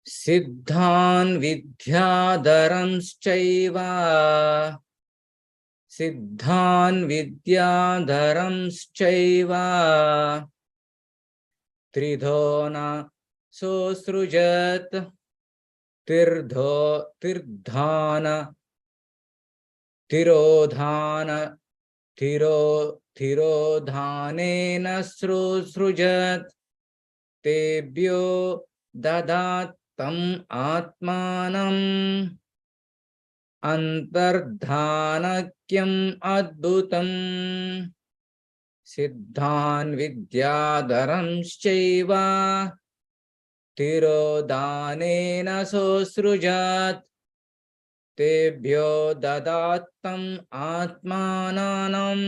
Siddhan Vidyadharamschaiva Siddhan Vidyadharamschaiva Tridhona Sosrujat Tirdhana Tirodhana Thirodhanena Srujat Tebhyo Dadatam Atmanam Antardhanakyam Adbhutam Siddhan Vidyadharamschaiva Tirodhanena Sosrujat Tebhyo Dadatam Atmananam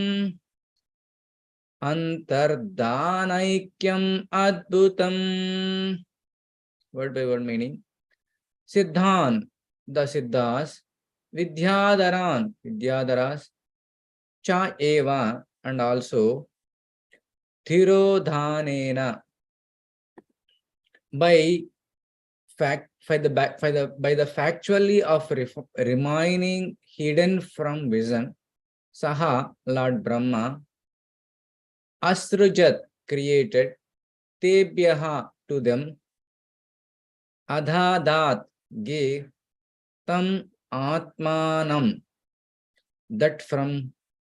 Antardhanaikyam Adbhutam. Word by word meaning. Siddhan, the Siddhas, Vidyadharas, Cha Eva, and also Thirodhanena, by the factually of remaining hidden from vision, Saha, Lord Brahma, Asrujat, created, Tebhyaha, to them, Adhadat, gave, Tam Atmanam, that from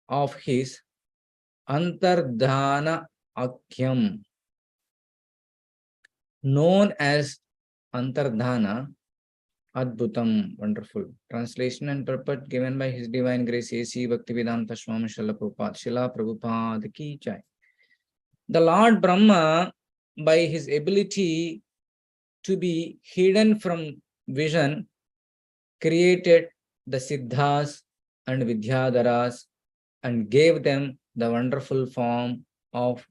of his, Antardhana Akyam, known as Antardhana, Adbhutam, wonderful. Translation and purport given by His Divine Grace A.C. Bhaktivedanta Swami Srila Prabhupada. Srila Prabhupada ki jai. The Lord Brahma, by his ability to be hidden from vision, created the Siddhas and Vidyadharas and gave them the wonderful form of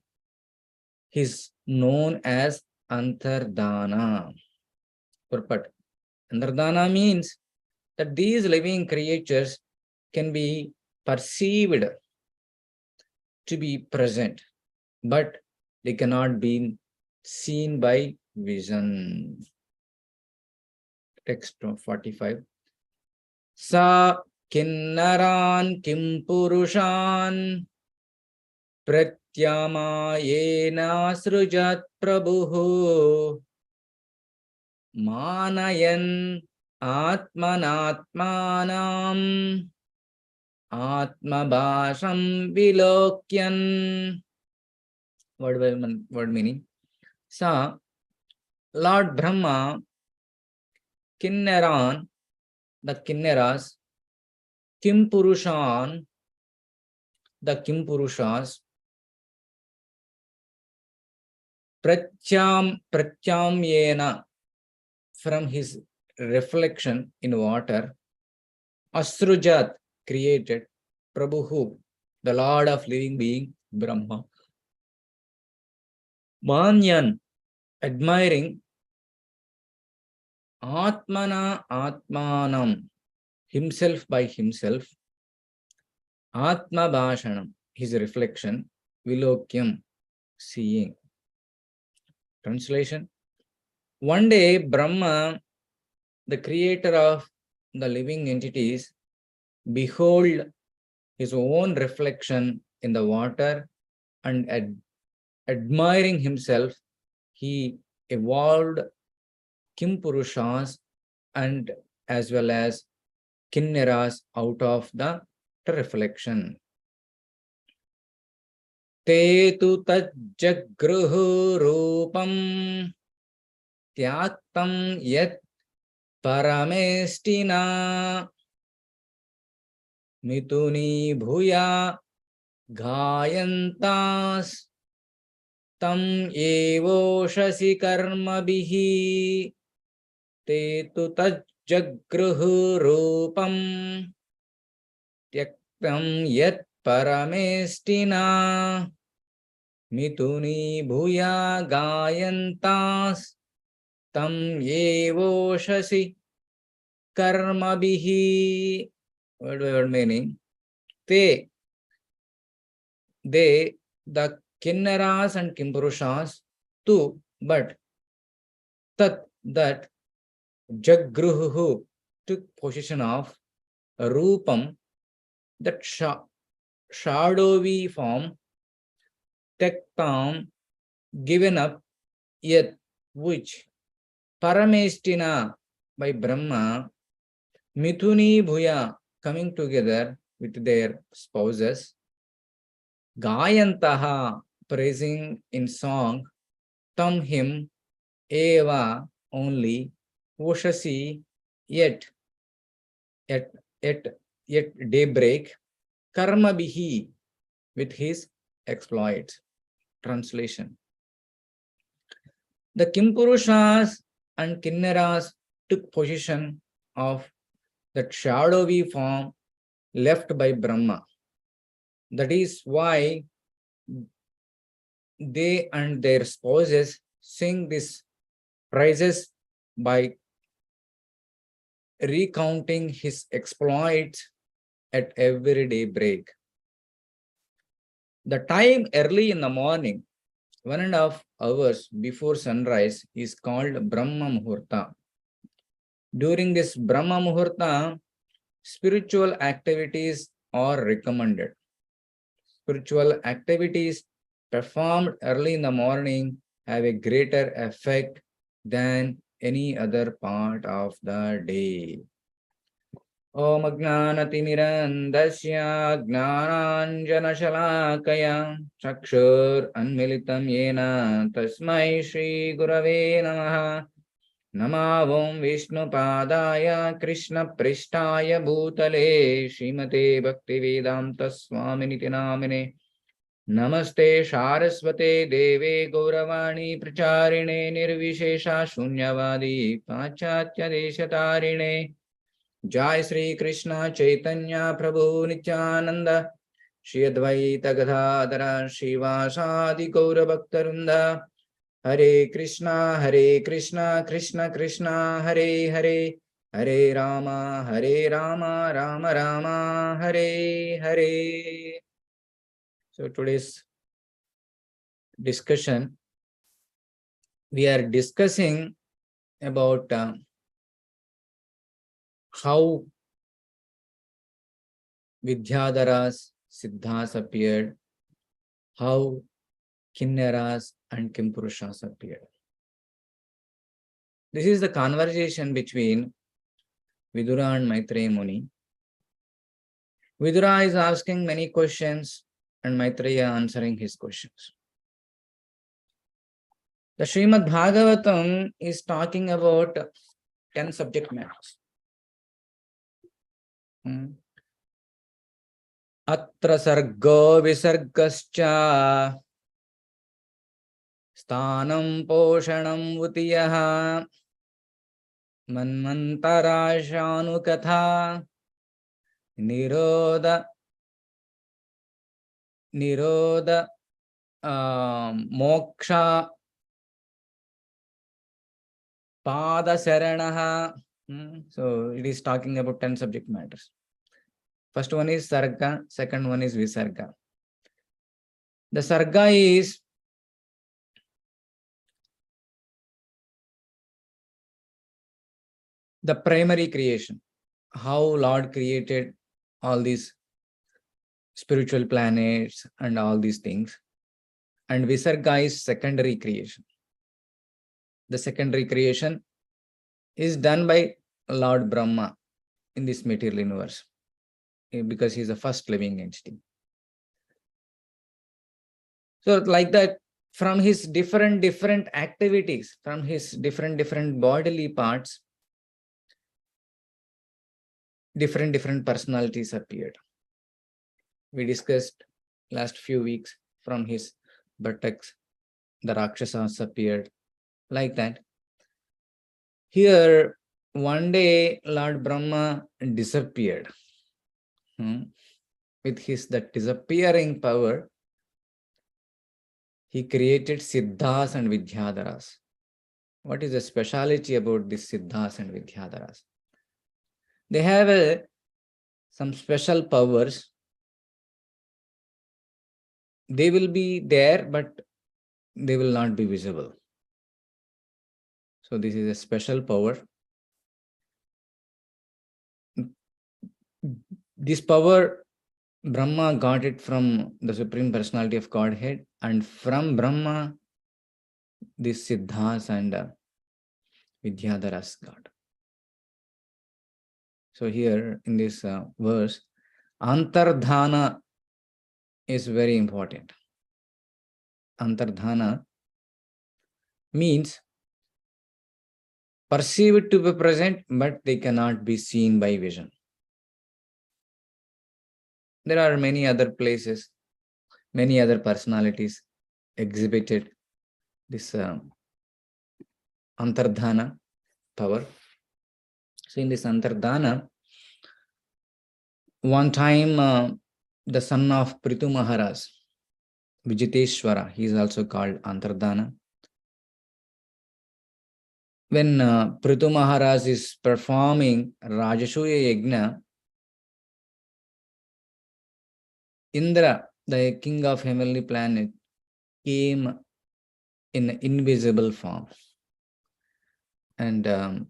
his known as Antardhana. Purport. Antardhana means that these living creatures can be perceived to be present, but they cannot be seen by vision. Text 45. Sa kinnaran kim purushan pratyamayena srujat prabhuhu manayan atmanatmanam atmabhasham vilokyan. Word meaning. Sa, Lord Brahma, Kinnaran, the Kinneras, Kim Purushan, the Kim Purushas, Pratyamyena, from his reflection in water, Asrujat, created, Prabhuhu, the Lord of living being, Brahma, Manyan, admiring, Atmana Atmanam, himself by himself, Atma Bhashanam, his reflection, Vilokyam, seeing. Translation. One day, Brahma, the creator of the living entities, behold his own reflection in the water, and admiring himself, he evolved Kim Purushas and as well as Kinneras out of the reflection. Te tu tajjagruhu rupam tyaktam yat paramestina mituni bhuya gayantas tam evoshasi karmabhihi. Te tu tajjagruhu rupam tyaktam yat paramestina mituni bhuya gayantas tam evoshasi karmabhihi. Word by word meaning. They, the Kinnaras and Kimpurushas, too, but that Jagruhu took possession of Rupam, that shadowy form, Tektam, given up, yet which Paramestina by Brahma, Mithuni Bhuya coming together with their spouses, Gayantaha praising in song, Tam him eva only, Ushasi yet at yet daybreak, Karma bihi with his exploits. Translation. The Kimpurushas and Kinneras took possession of that shadowy form left by Brahma. That is why they and their spouses sing these praises by recounting his exploits at every daybreak. The time early in the morning, 1.5 hours before sunrise, is called Brahma Muhurta. During this Brahma Muhurta, spiritual activities are recommended. Spiritual activities performed early in the morning have a greater effect than any other part of the day. Om Ajnanatimirandasya Gnananjanashalakaya Chakshur Anmilitam Yena Tasmai Shri Gurave Namaha Namavom Vishnu Padaya Krishna Prishtaya Bhutale Srimate Bhaktivedanta Swaminiti Namine Namaste Saraswate Deve Gauravani Pracharine Nirvishesha Shunyavadi Pachatya Deshatarine Jai Sri Krishna Chaitanya Prabhu Nityananda Shri Advaita Gadadhara Shivasadi Gaura Bhaktarunda Hare Krishna Krishna Krishna Hare Hare Hare Rama Rama Rama Hare Hare. So today's discussion, we are discussing about how Vidyadharas, Siddhas appeared, how Kinneras and Kimpurushas appeared. This is the conversation between Vidura and Maitreya Muni. Vidura is asking many questions and Maitreya answering his questions. The Srimad Bhagavatam is talking about 10 subject matters. Atra sargo visargascha sthanam poshanam vutiyaha manmantara katha nirodha moksha pada saranaha. So it is talking about 10 subject matters. First one is sarga, second one is visarga. The sarga is the primary creation, how Lord created all these spiritual planets and all these things. And visarga is secondary creation. The secondary creation is done by Lord Brahma in this material universe, because he is the first living entity. So like that, from his different activities, from his different bodily parts, different personalities appeared. We discussed last few weeks, from his buttocks, the Rakshasas appeared, like that. Here, one day, Lord Brahma disappeared. With his that disappearing power, he created Siddhas and Vidyadharas. What is the speciality about these Siddhas and Vidyadharas? They have some special powers. They will be there, but they will not be visible. So this is a special power. This power, Brahma got it from the Supreme Personality of Godhead, and from Brahma, this Siddhas and Vidyadharas got. So here in this verse, Antardhana is very important. Antardhana means perceived to be present, but they cannot be seen by vision. There are many other places, many other personalities exhibited this Antardhana power. So in this Antardhana, one time the son of Prithu Maharaj, Vijiteshwara, he is also called Antardhana. When Prithu Maharaj is performing Rajasuya Yajna, Indra, the king of heavenly planet, came in invisible form. And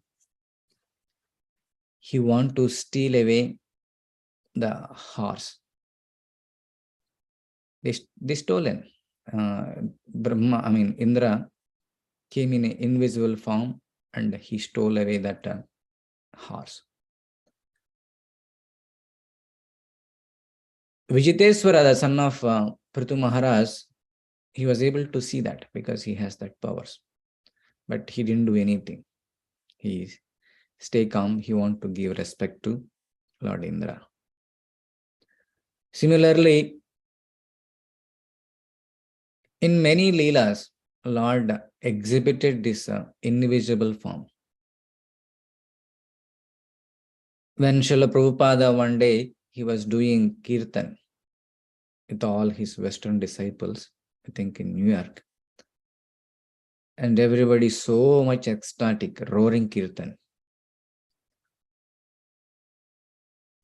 he wanted to steal away the horse. They stolen. Indra came in an invisible form and he stole away that horse. Vijiteswara, the son of Prithu Maharaj, he was able to see that because he has that powers. But he didn't do anything. He stay calm. He wanted to give respect to Lord Indra. Similarly, in many Leelas, Lord exhibited this invisible form. When Srila Prabhupada one day, he was doing kirtan with all his Western disciples, I think in New York. And everybody so much ecstatic, roaring kirtan.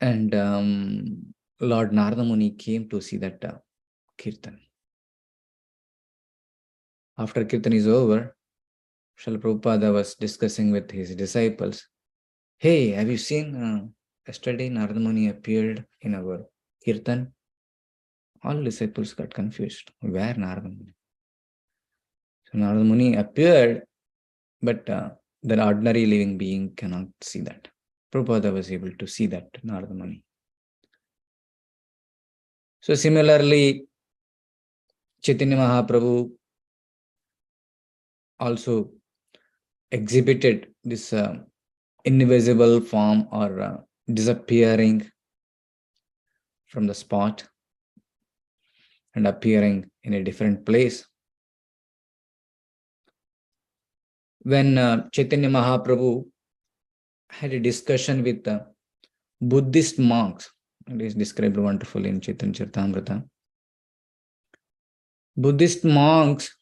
And Lord Narada Muni came to see that kirtan. After kirtan is over, Srila Prabhupada was discussing with his disciples, hey, have you seen yesterday Narada Muni appeared in our kirtan? All disciples got confused. Where Narada Muni? So Narada Muni appeared, but the ordinary living being cannot see that. Prabhupada was able to see that Narada Muni. So similarly, Chaitanya Mahaprabhu also exhibited this invisible form or disappearing from the spot and appearing in a different place. When Chaitanya Mahaprabhu had a discussion with Buddhist monks, it is described wonderfully in Chaitanya Charitamrita. Buddhist monks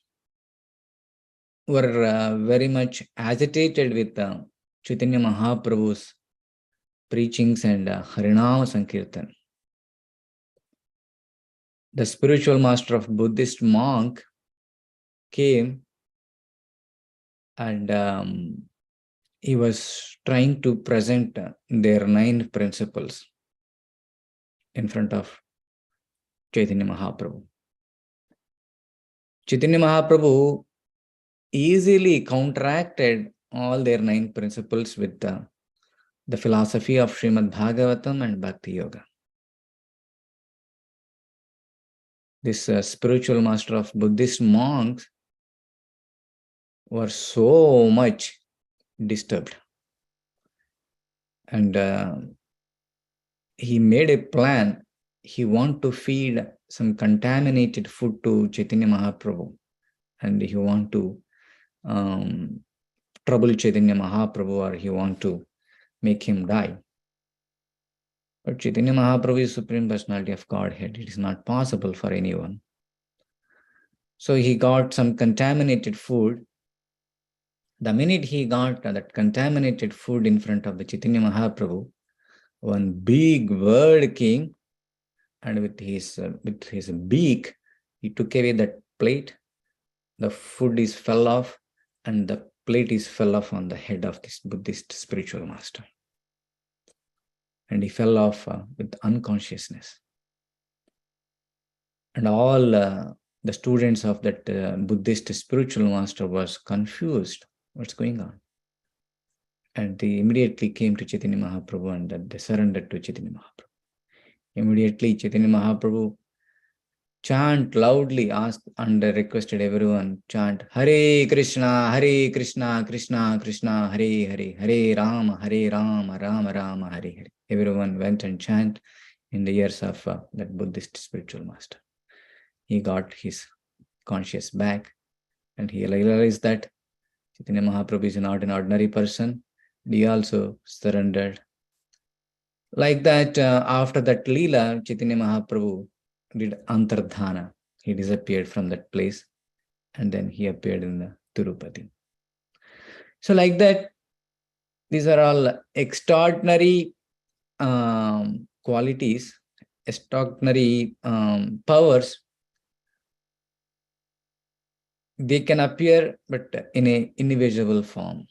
were very much agitated with Chaitanya Mahaprabhu's preachings and Harinama Sankirtan. The spiritual master of Buddhist monk came and he was trying to present their 9 principles in front of Chaitanya Mahaprabhu. Chaitanya Mahaprabhu easily counteracted all their 9 principles with the philosophy of Srimad Bhagavatam and Bhakti Yoga. This spiritual master of Buddhist monks were so much disturbed. And he made a plan. He wanted to feed some contaminated food to Chaitanya Mahaprabhu. And he wanted to trouble Chaitanya Mahaprabhu, or he wanted to make him die. But Chaitanya Mahaprabhu is Supreme Personality of Godhead. It is not possible for anyone. So he got some contaminated food. The minute he got that contaminated food in front of the Chaitanya Mahaprabhu, one big bird came and with his beak, he took away that plate. The food is fell off and the plate is fell off on the head of this Buddhist spiritual master. and he fell off with unconsciousness. And all the students of that Buddhist spiritual master was confused. What's going on? And they immediately came to Chaitanya Mahaprabhu and they surrendered to Chaitanya Mahaprabhu. Immediately, Chaitanya Mahaprabhu chant loudly, asked and requested everyone, chant Hare Krishna, Krishna Krishna, Hare Hare, Hare Rama, Rama Rama, Hare Hare. Everyone went and chant in the ears of that Buddhist spiritual master. He got his conscious back and he realized that Chaitanya Mahaprabhu is not an ordinary person. He also surrendered. Like that, after that Leela, Chaitanya Mahaprabhu did Antardhana. He disappeared from that place and then he appeared in the Tirupati. So like that, these are all extraordinary qualities, extraordinary powers. They can appear, but in an invisible form.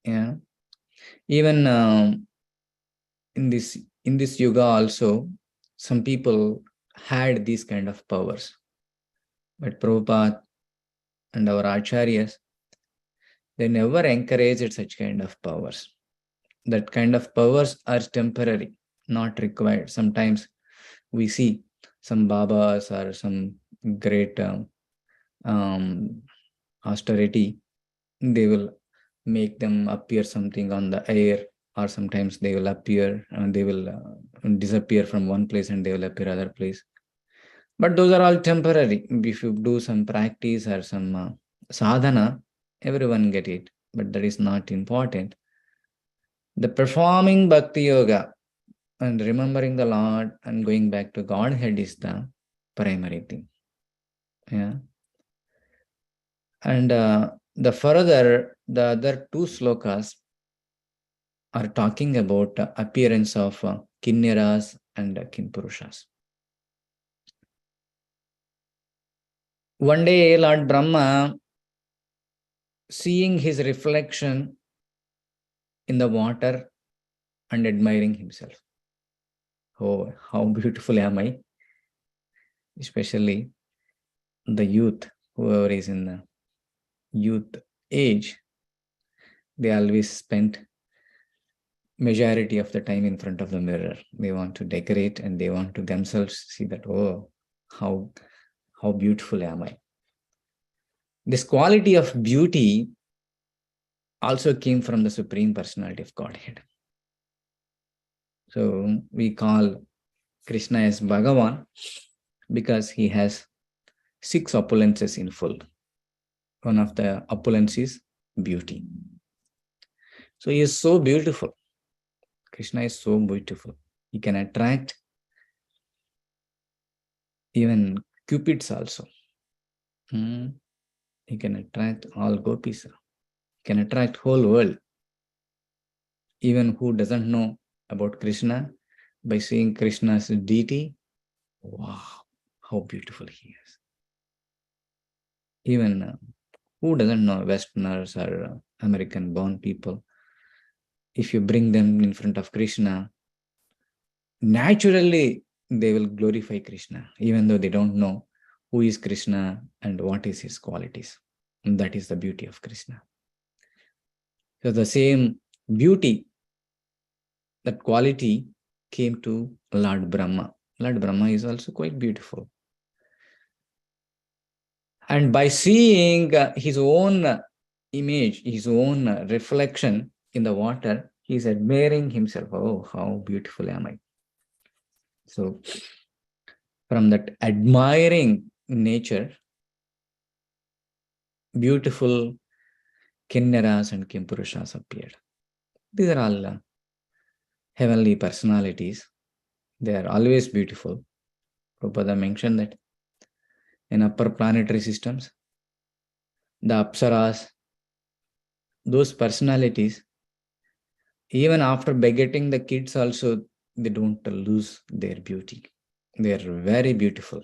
Yeah. Even in this yuga also, some people had these kind of powers. But Prabhupada and our acharyas, they never encouraged such kind of powers. That kind of powers are temporary, not required. Sometimes we see some babas or some great austerity, they will make them appear something on the air, or sometimes they will appear and they will disappear from one place and they will appear other place. But those are all temporary. If you do some practice or some sadhana, everyone get it, but that is not important. The performing bhakti yoga and remembering the Lord and going back to Godhead is the primary thing. Yeah. And the other two slokas are talking about appearance of kinniras and kinpurushas. One day, Lord Brahma, seeing his reflection in the water and admiring himself. Oh, how beautiful am I? Especially the youth, whoever is in the youth age, they always spend majority of the time in front of the mirror. They want to decorate and they want to themselves see that, oh, how beautiful am I? This quality of beauty also came from the Supreme Personality of Godhead. So we call Krishna as Bhagavan because he has 6 opulences in full. One of the opulence is beauty. So he is so beautiful. Krishna is so beautiful. He can attract even cupids also. He can attract all gopis. He can attract whole world. Even who doesn't know about Krishna, by seeing Krishna's deity, wow, how beautiful he is. Even who doesn't know, Westerners or American-born people, if you bring them in front of Krishna, naturally they will glorify Krishna, even though they don't know who is Krishna and what is his qualities. And that is the beauty of Krishna. So the same beauty, that quality came to Lord Brahma. Lord Brahma is also quite beautiful. And by seeing his own image, his own reflection in the water, he is admiring himself. Oh, how beautiful am I? So from that admiring nature, beautiful kinnaras and kimpurushas appeared. These are all heavenly personalities. They are always beautiful. Prabhupada mentioned that in upper planetary systems, the apsaras, those personalities, even after begetting the kids also, they don't lose their beauty. They are very beautiful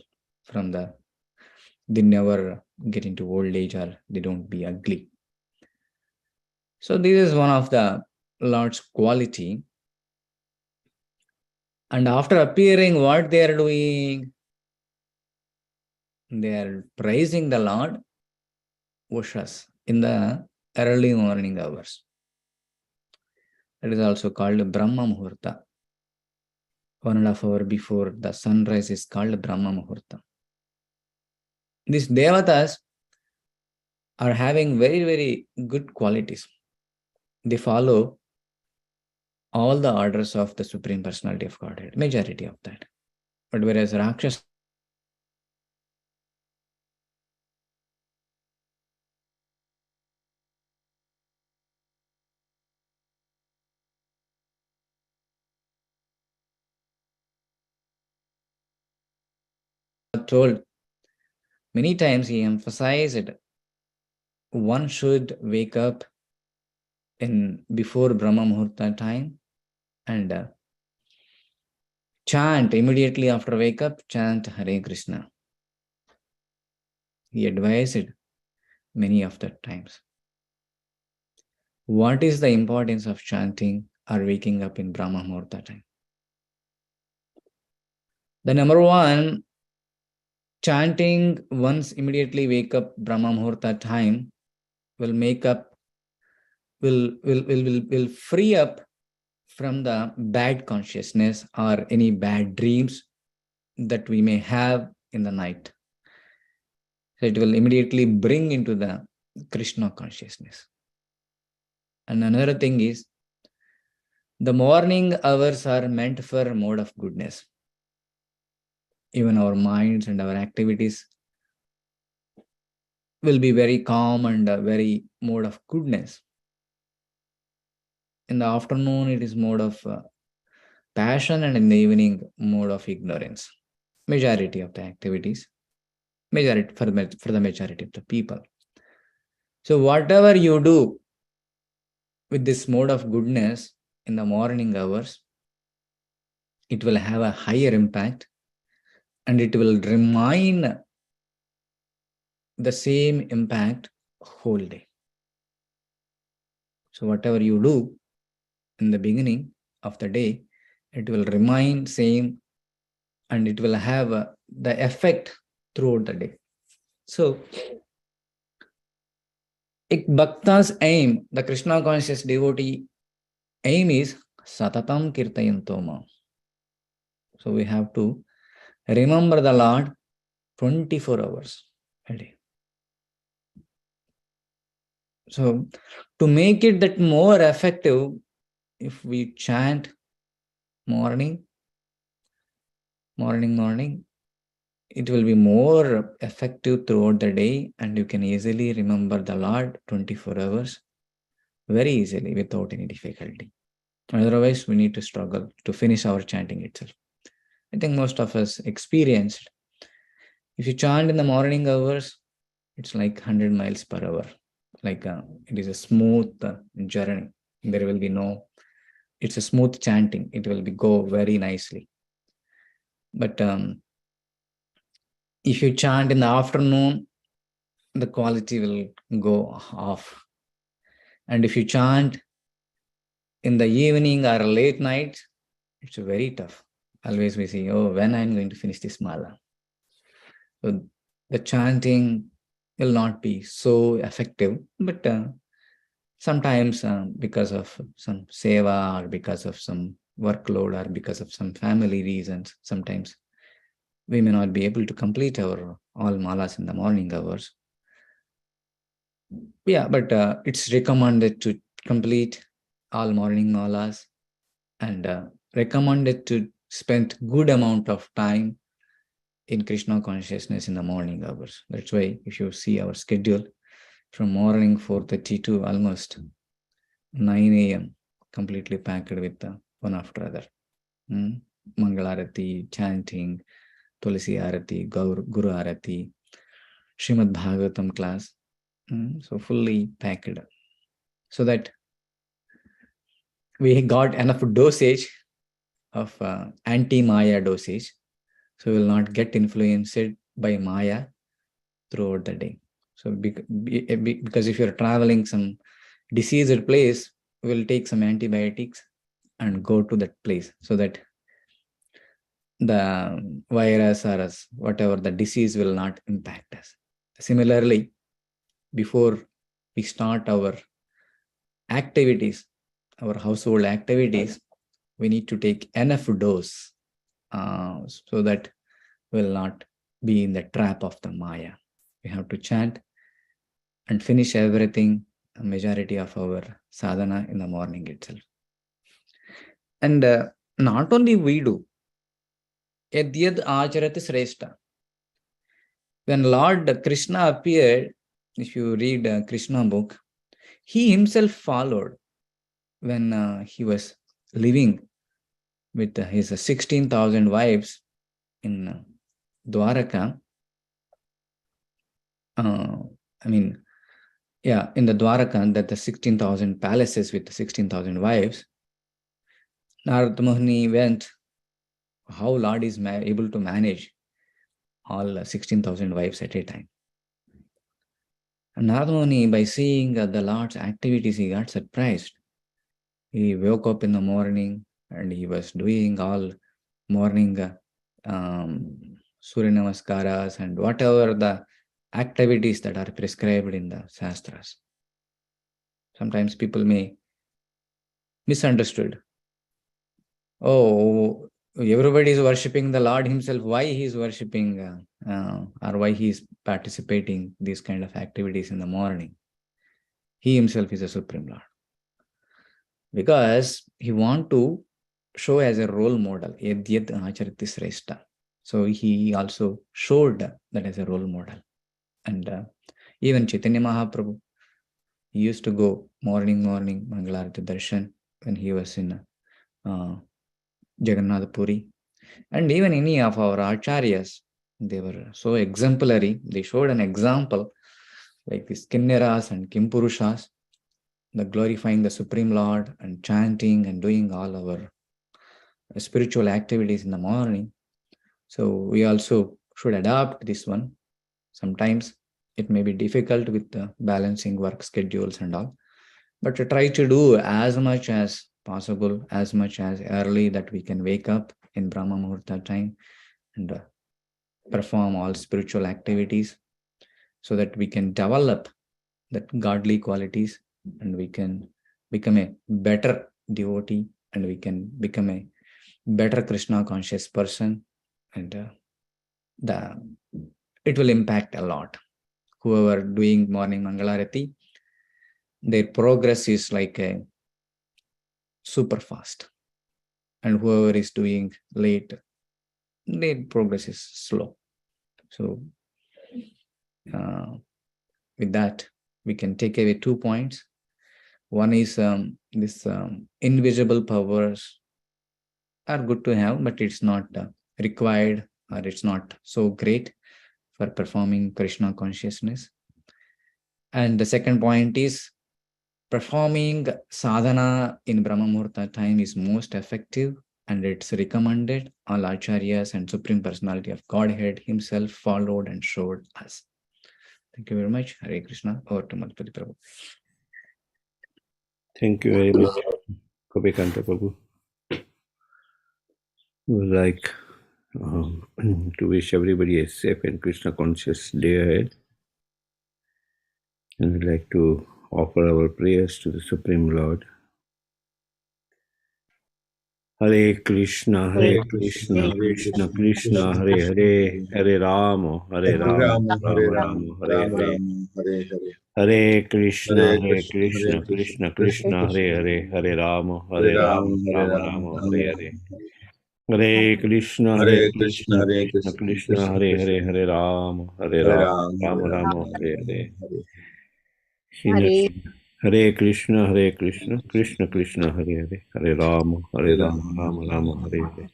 they never get into old age or they don't be ugly. So this is one of the Lord's quality. And after appearing, what they are doing? They are praising the Lord Ushas in the early morning hours. It is also called Brahma Muhurta. 1.5 hour before the sunrise is called Brahma Muhurta. These devatas are having very, very good qualities. They follow all the orders of the Supreme Personality of Godhead, majority of that. But whereas Rakshas told many times, he emphasized one should wake up in before Brahma Muhurta time and chant immediately after wake up, chant Hare Krishna. He advised many of the times. What is the importance of chanting or waking up in Brahma Muhurta time? The number one, chanting once immediately wake up Brahma Muhurta time will will free up from the bad consciousness or any bad dreams that we may have in the night. So it will immediately bring into the Krishna consciousness. And another thing is, the morning hours are meant for mode of goodness. Even our minds and our activities will be very calm and very mode of goodness. In the afternoon, it is mode of passion, and in the evening, mode of ignorance. Majority of the activities, majority for the majority of the people. So whatever you do with this mode of goodness in the morning hours, it will have a higher impact and it will remain the same impact whole day. So whatever you do in the beginning of the day, it will remain same and it will have the effect throughout the day. So Bhakta's aim, the Krishna conscious devotee aim is Satatam Kirtayantoma. So we have to remember the Lord 24 hours a day. So to make it that more effective, if we chant morning, it will be more effective throughout the day and you can easily remember the Lord 24 hours very easily without any difficulty. Otherwise, we need to struggle to finish our chanting itself. I think most of us experienced. If you chant in the morning hours, it's like 100 miles per hour. Like it is a smooth journey. There will be it's a smooth chanting. It will go very nicely. But if you chant in the afternoon, the quality will go off. And if you chant in the evening or late night, it's very tough. Always we say, oh, when I'm going to finish this mala. So the chanting will not be so effective, but sometimes because of some seva or because of some workload or because of some family reasons, sometimes we may not be able to complete our all malas in the morning hours. Yeah, but it's recommended to complete all morning malas and recommended to spend good amount of time in Krishna consciousness in the morning hours. That's why if you see our schedule from morning 4:30 to almost 9 a.m. completely packed with one after other. Mangalarati, chanting, Tulsi Arati, Guru Arati, Srimad Bhagavatam class. So fully packed. So that we got enough dosage of anti-Maya dosage. So we will not get influenced by Maya throughout the day. So because if you're traveling some diseased place, we'll take some antibiotics and go to that place so that the virus or whatever the disease will not impact us. Similarly, before we start our activities, our household activities, we need to take enough dose so that we'll not be in the trap of the Maya. We have to chant and finish everything, a majority of our sadhana in the morning itself. And not only we do, yadyad acharati sreshta. When Lord Krishna appeared, if you read Krishna book, he himself followed when he was living with his 16,000 wives in Dwaraka. In the Dwaraka, that the 16,000 palaces with the 16,000 wives, Narad Muni went how Lord is able to manage all 16,000 wives at a time. And Narad Muni, by seeing the Lord's activities, he got surprised. He woke up in the morning and he was doing all morning Surya Namaskaras and whatever the activities that are prescribed in the Shastras. Sometimes people may misunderstood. Oh, everybody is worshipping the Lord himself. Why he is worshipping or why he is participating these kind of activities in the morning? He himself is a Supreme Lord. Because he want to show as a role model. Yadyad acharati sreshta. So he also showed that as a role model. And even Chaitanya Mahaprabhu, he used to go morning, Mangalarati Darshan when he was in Jagannath Puri. And even any of our acharyas, they were so exemplary. They showed an example like these Kinneras and Kimpurushas, the glorifying the Supreme Lord and chanting and doing all our spiritual activities in the morning. So we also should adopt this one. Sometimes it may be difficult with the balancing work schedules and all, but to try to do as much as possible, as much as early that we can wake up in Brahma Muhurta time and perform all spiritual activities so that we can develop that godly qualities and we can become a better devotee and we can become a better Krishna conscious person, and it will impact a lot. Whoever doing morning Mangalarati, their progress is like a super fast, and whoever is doing late, their progress is slow. So with that, we can take away 2 points. One is this invisible powers are good to have, but it's not required or it's not so great for performing Krishna consciousness. And the second point is performing sadhana in Brahma Muhurta time is most effective and it's recommended. All acharyas and Supreme Personality of Godhead himself followed and showed us. Thank you very much. Hare Krishna. Over to Madhupati Prabhu. Thank you very much, Gopi Kantha Prabhu. We would like to wish everybody a safe and Krishna conscious day ahead. And we'd like to offer our prayers to the Supreme Lord. Hare Krishna, Krishna Krishna, Hare Hare, Hare Rama, Rama Rama, Hare Hare. Hare Krishna, Krishna Krishna, Hare Hare, Hare Rama, Rama Rama, Hare Hare. Hare Krishna, Krishna Krishna, Hare Hare, Hare Rama, Rama Rama, Hare Hare. Hare Krishna, Krishna Krishna, Hare Hare, Hare Rama, Rama Rama, Hare Hare.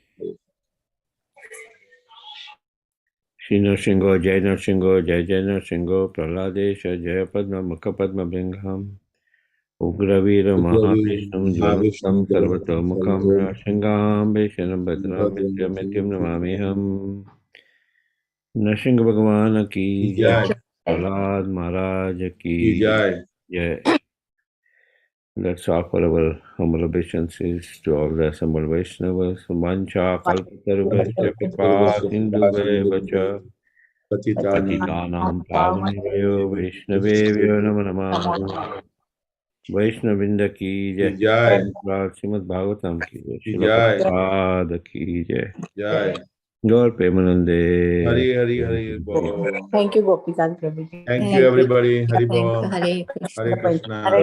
Shri Nrsimha, Jai Nrsimha, Jai Jai Nrsimha, Praladesha, Jaya Padma, Mukha Padma Bringham, Ugravira Mahavishnu, Jvalastam Sarvata Mukham, Nrsimham, Veshanam Bhadram, Nityam Namamiham. Nrsimha Bhagwan ki Jai, Prahlad Maharaj ki Jai. Let's offer our humble obeisances to all the assembled Vaishnavas. Mancha kalpatarubhasya kripa sindhubhaya patitanam pavanebhyo Vaishnavebhyo namo namah. वैष्णविंद की जय, श्रीमद् भागवतम की जय, श्रील प्रभुपाद की जय, गौर प्रेमानंदे। हरि हरि हरि बोल। Thank you, Gopi Kantha Pr. Thank you everybody. Hरि बोल। Hare Krishna. हरे कृष्णा।